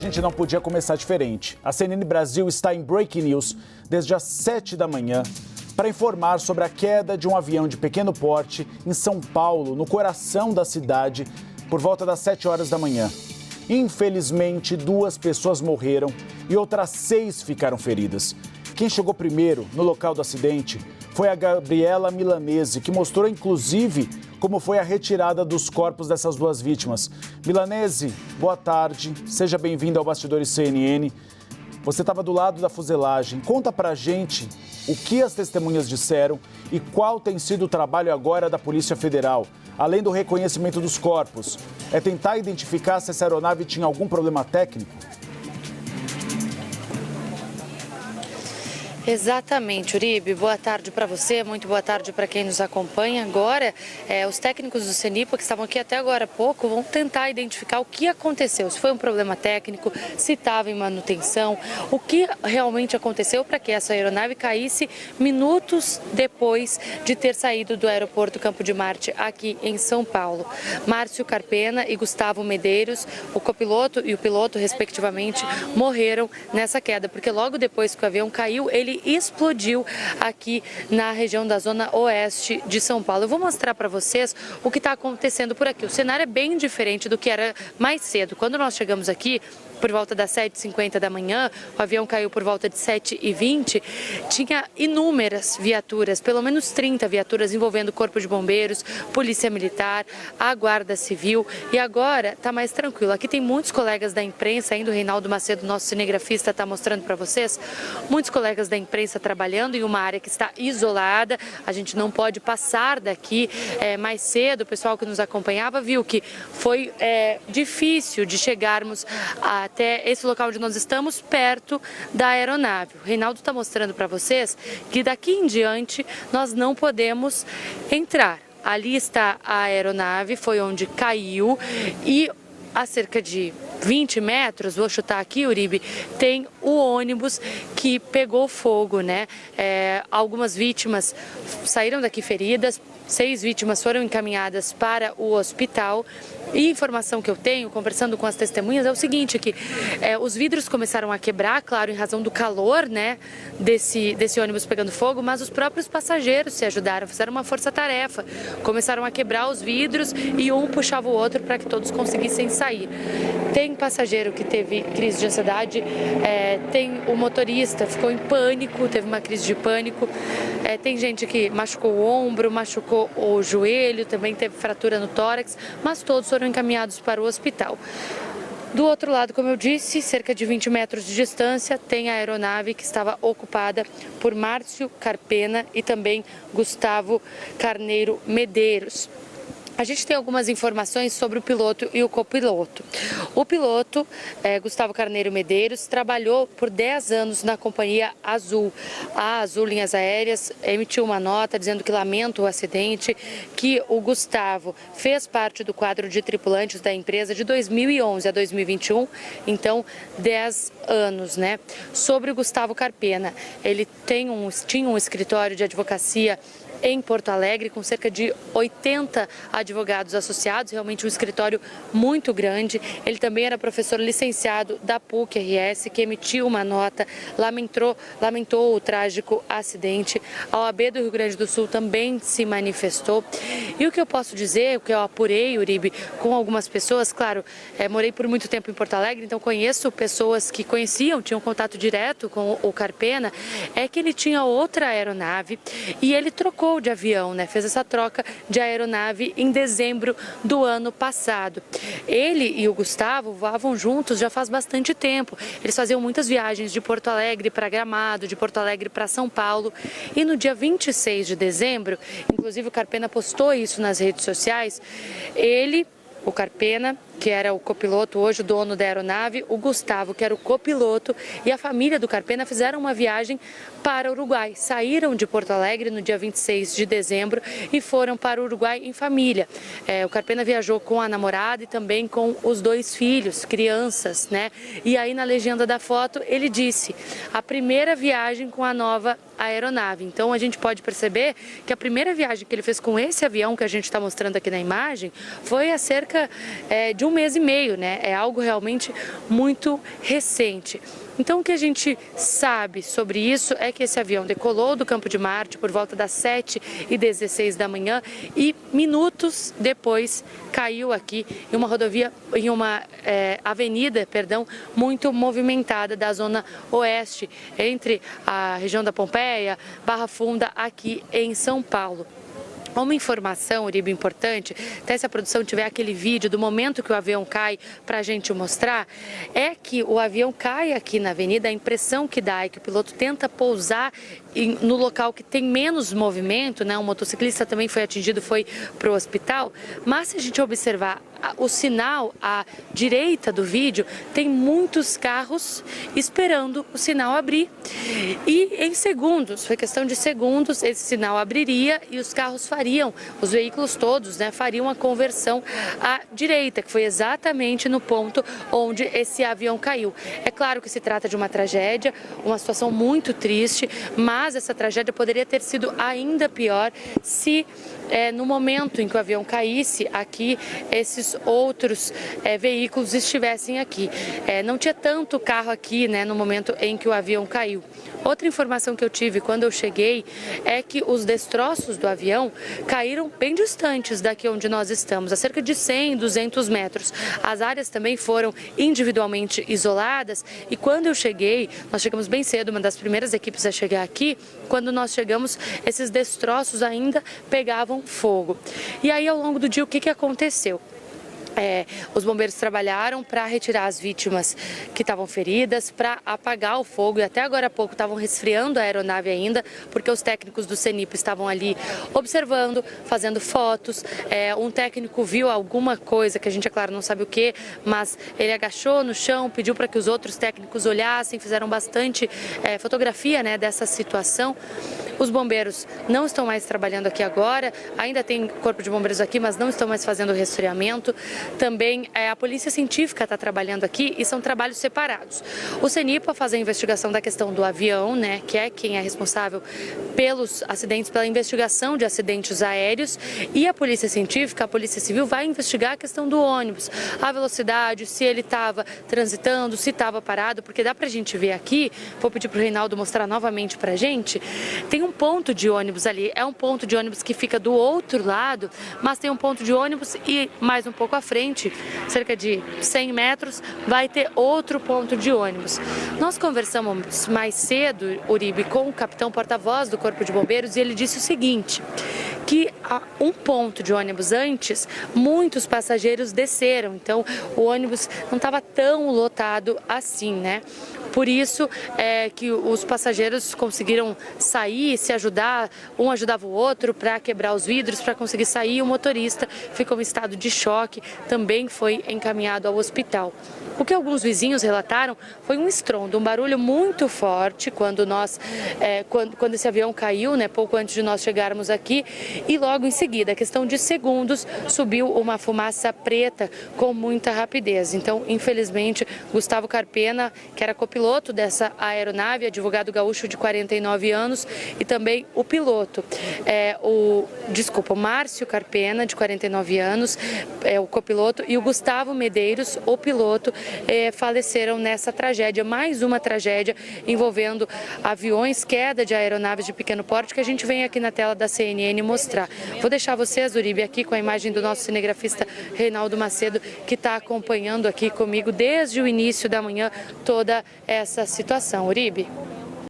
A gente não podia começar diferente. A CNN Brasil está em Breaking News desde as 7 da manhã para informar sobre a queda de um avião de pequeno porte em São Paulo, no coração da cidade, por volta das 7 horas da manhã. Infelizmente, 2 pessoas morreram e outras 6 ficaram feridas. Quem chegou primeiro no local do acidente foi a Gabriela Milanese, que mostrou inclusive como foi a retirada dos corpos dessas 2 vítimas. Milanese, boa tarde, seja bem-vinda ao Bastidores CNN. Você estava do lado da fuselagem. Conta pra gente o que as testemunhas disseram e qual tem sido o trabalho agora da Polícia Federal, além do reconhecimento dos corpos. É tentar identificar se essa aeronave tinha algum problema técnico? Exatamente, Uribe. Boa tarde para você, muito boa tarde para quem nos acompanha. Agora, os técnicos do CENIPA, que estavam aqui até agora há pouco, vão tentar identificar o que aconteceu, se foi um problema técnico, se estava em manutenção, o que realmente aconteceu para que essa aeronave caísse minutos depois de ter saído do aeroporto Campo de Marte, aqui em São Paulo. Márcio Carpena e Gustavo Medeiros, o copiloto e o piloto, respectivamente, morreram nessa queda, porque logo depois que o avião caiu, ele explodiu aqui na região da zona oeste de São Paulo. Eu vou mostrar para vocês o que está acontecendo por aqui. O cenário é bem diferente do que era mais cedo. Quando nós chegamos aqui, por volta das 7h50 da manhã, o avião caiu por volta de 7h20, tinha inúmeras viaturas, pelo menos 30 viaturas envolvendo o Corpo de Bombeiros, Polícia Militar, a Guarda Civil, e agora está mais tranquilo. Aqui tem muitos colegas da imprensa, ainda o Reinaldo Macedo, nosso cinegrafista, está mostrando para vocês, muitos colegas da imprensa trabalhando em uma área que está isolada, a gente não pode passar daqui. Mais cedo, o pessoal que nos acompanhava viu que foi difícil de chegarmos até esse local onde nós estamos, perto da aeronave. O Reinaldo está mostrando para vocês que daqui em diante nós não podemos entrar. Ali está a aeronave, foi onde caiu, e a cerca de 20 metros, vou chutar aqui, Uribe, tem o ônibus que pegou fogo, né? Algumas vítimas saíram daqui feridas, 6 vítimas foram encaminhadas para o hospital. E informação que eu tenho, conversando com as testemunhas, é o seguinte, que os vidros começaram a quebrar, claro, em razão do calor, né, desse ônibus pegando fogo, mas os próprios passageiros se ajudaram, fizeram uma força-tarefa, começaram a quebrar os vidros e um puxava o outro para que todos conseguissem sair. Tem passageiro que teve crise de ansiedade, tem o motorista, ficou em pânico, teve uma crise de pânico, tem gente que machucou o ombro, machucou o joelho, também teve fratura no tórax, mas todos foram encaminhados para o hospital. Do outro lado, como eu disse, cerca de 20 metros de distância, tem a aeronave que estava ocupada por Márcio Carpena e também Gustavo Carneiro Medeiros. A gente tem algumas informações sobre o piloto e o copiloto. O piloto, Gustavo Carneiro Medeiros, trabalhou por 10 anos na companhia Azul. A Azul Linhas Aéreas emitiu uma nota dizendo que lamenta o acidente, que o Gustavo fez parte do quadro de tripulantes da empresa de 2011 a 2021, então 10 anos, né? Sobre o Gustavo Carpena, ele tinha um escritório de advocacia em Porto Alegre, com cerca de 80 advogados associados, realmente um escritório muito grande. Ele também era professor licenciado da PUC-RS, que emitiu uma nota, lamentou o trágico acidente. A OAB do Rio Grande do Sul também se manifestou. E o que eu posso dizer, o que eu apurei, Uribe, com algumas pessoas, claro, morei por muito tempo em Porto Alegre, então conheço pessoas que conheciam, tinham contato direto com o Carpena, é que ele tinha outra aeronave e ele trocou de avião, né? Fez essa troca de aeronave em dezembro do ano passado. Ele e o Gustavo voavam juntos já faz bastante tempo. Eles faziam muitas viagens de Porto Alegre para Gramado, de Porto Alegre para São Paulo. E no dia 26 de dezembro, inclusive o Carpena postou isso nas redes sociais, o Carpena, que era o copiloto, hoje o dono da aeronave, o Gustavo, que era o copiloto, e a família do Carpena fizeram uma viagem para o Uruguai. Saíram de Porto Alegre no dia 26 de dezembro e foram para o Uruguai em família. O Carpena viajou com a namorada e também com os 2 filhos, crianças, né? E aí na legenda da foto ele disse, a primeira viagem com a nova aeronave. Então a gente pode perceber que a primeira viagem que ele fez com esse avião que a gente está mostrando aqui na imagem foi há cerca de um 1 mês e meio, né? É algo realmente muito recente. Então, o que a gente sabe sobre isso é que esse avião decolou do Campo de Marte por volta das 7h16 da manhã e minutos depois caiu aqui em uma rodovia, em uma avenida, muito movimentada da zona oeste, entre a região da Pompeia, Barra Funda, aqui em São Paulo. Uma informação, Uribe, importante, até se a produção tiver aquele vídeo do momento que o avião cai para a gente mostrar, é que o avião cai aqui na avenida, a impressão que dá é que o piloto tenta pousar no local que tem menos movimento, né? Um motociclista também foi atingido, foi para o hospital, mas se a gente observar o sinal à direita do vídeo, tem muitos carros esperando o sinal abrir. E em segundos, foi questão de segundos, esse sinal abriria e os carros fariam, os veículos todos, né, fariam a conversão à direita, que foi exatamente no ponto onde esse avião caiu. É claro que se trata de uma tragédia, uma situação muito triste, mas essa tragédia poderia ter sido ainda pior se no momento em que o avião caísse aqui, esses outros veículos estivessem aqui. Não tinha tanto carro aqui, né, no momento em que o avião caiu. Outra informação que eu tive quando eu cheguei é que os destroços do avião caíram bem distantes daqui onde nós estamos, a cerca de 100, 200 metros. As áreas também foram individualmente isoladas e quando eu cheguei, nós chegamos bem cedo, uma das primeiras equipes a chegar aqui, quando nós chegamos, esses destroços ainda pegavam fogo. E aí, ao longo do dia, o que aconteceu? Os bombeiros trabalharam para retirar as vítimas que estavam feridas, para apagar o fogo e até agora há pouco estavam resfriando a aeronave ainda, porque os técnicos do CENIPA estavam ali observando, fazendo fotos. Um técnico viu alguma coisa que a gente, é claro, não sabe o que, mas ele agachou no chão, pediu para que os outros técnicos olhassem, fizeram bastante fotografia, né, dessa situação. Os bombeiros não estão mais trabalhando aqui agora, ainda tem corpo de bombeiros aqui, mas não estão mais fazendo resfriamento. Também a polícia científica está trabalhando aqui e são trabalhos separados. O CENIPA faz a investigação da questão do avião, né, que é quem é responsável pelos acidentes, pela investigação de acidentes aéreos, e a polícia científica, a polícia civil, vai investigar a questão do ônibus, a velocidade, se ele estava transitando, se estava parado, porque dá para a gente ver aqui, vou pedir para o Reinaldo mostrar novamente para a gente, tem um ponto de ônibus ali, é um ponto de ônibus que fica do outro lado, mas tem um ponto de ônibus e mais um pouco à frente, cerca de 100 metros, vai ter outro ponto de ônibus. Nós conversamos mais cedo, Uribe, com o capitão porta-voz do Corpo de Bombeiros e ele disse o seguinte, que a um ponto de ônibus antes, muitos passageiros desceram, então o ônibus não estava tão lotado assim, né? Por isso que os passageiros conseguiram sair, se ajudar, um ajudava o outro para quebrar os vidros, para conseguir sair. O motorista ficou em estado de choque, também foi encaminhado ao hospital. O que alguns vizinhos relataram foi um estrondo, um barulho muito forte quando esse avião caiu, né, pouco antes de nós chegarmos aqui, e logo em seguida, questão de segundos, subiu uma fumaça preta com muita rapidez. Então, infelizmente, Gustavo Carpena, que era copiloto dessa aeronave, advogado gaúcho de 49 anos, e também o piloto, o Márcio Carpena, de 49 anos, o copiloto, e o Gustavo Medeiros, o piloto, faleceram nessa tragédia, mais uma tragédia envolvendo aviões, queda de aeronaves de pequeno porte, que a gente vem aqui na tela da CNN mostrar. Vou deixar vocês, Uribe, aqui com a imagem do nosso cinegrafista Reinaldo Macedo, que está acompanhando aqui comigo desde o início da manhã toda essa situação. Uribe.